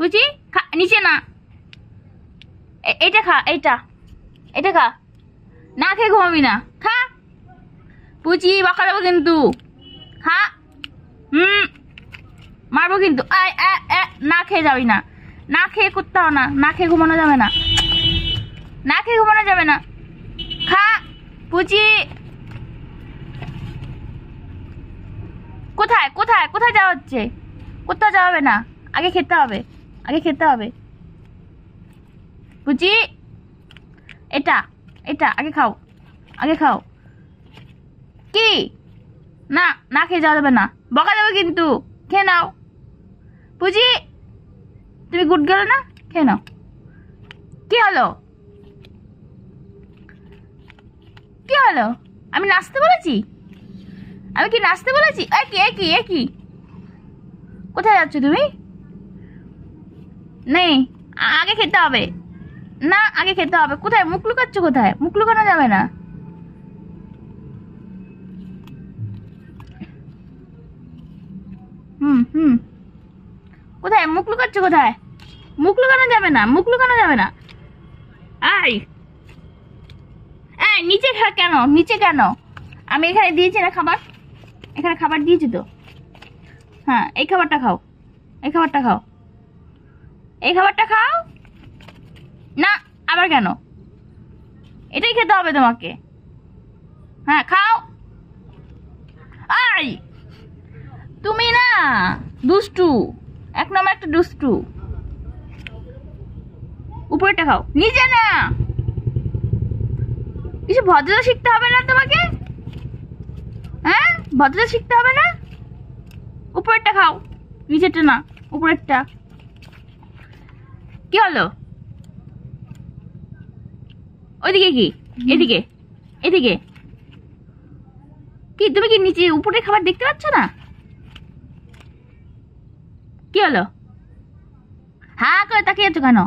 পুচি খা, নিচে না, এইটা খা, এটা খা, না খেয়ে ঘুমাবি না, খা। পুচি বকা দেবো কিন্তু, খা। মারবো কিন্তু। না খেয়ে যাবি না, না খেয়ে করতে হবে না, না খেয়ে ঘুমানো যাবে না, না খেয়ে ঘুমানো যাবে না, খা। পুচি কোথায় কোথায় কোথায় যাওয়া হচ্ছে? কোথাও যাওয়া হবে না, আগে খেতে হবে, আগে খেতে হবে। পুচি এটা এটা আগে খাও, আগে খাও। কি না, না খেয়ে যাওয়া যাবে না, বকা দেবে কিন্তু, খেয়ে নাও। পুচি তুমি গুড গেল না, খেয়ে নাও। কি হলো, কি হলো? আমি নাচতে বলেছি? আমি কি নাচতে বলেছি? একই একই একই। কোথায় যাচ্ছ তুমি? নেই, আগে খেতে হবে, না আগে খেতে হবে। কোথায় মুখ লুকাচ্ছ? কোথায় মুখ লুকানো যাবে না। কোথায় মুখ লুকাচ্ছ? কোথায় মুখ লুকানো যাবে না, মুখ লুকানো যাবে না। আই নিচে খা, কেন নিচে কেন? আমি এখানে দিয়েছি না খাবার, এখানে খাবার দিয়েছি তো। হ্যাঁ এই খাবারটা খাও, এই খাবারটা খাও, এই খাবারটা খাও। না আবার কেন? এটাই খেতে হবে তোমাকে। হ্যাঁ খাও। আই তুমি না দুষ্টু, এক নম্বর একটা দুষ্টু। উপরেরটা খাও, নিচে না। কিছু ভদ্রতা শিখতে হবে না তোমাকে? হ্যাঁ ভদ্রতা শিখতে হবে না? উপরেরটা খাও, নিচেরটা না, উপরেরটা। কি হলো? ওইদিকে কি, এদিকে এদিকে কি? তুমি কি নিচে উপরের খাবার দেখতে পাচ্ছ না? কি হলো? হা করে তাকিয়ে আছো কেন?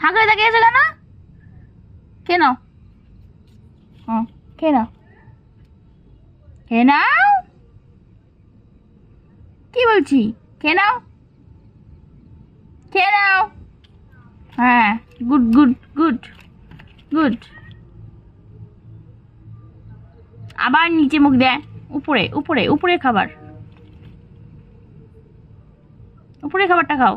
হা করে তাকিয়ে আছো কেন? খেয়ে নাও, খেয়ে নাও, খেয়ে নাও। কি বলছি? খেয়ে নাও, খেয়ে নাও। হ্যাঁ গুড গুড গুড গুড। আবার নিচে মুখ দেয়, উপরে উপরে উপরে খাবার, উপরে খাবারটা খাও।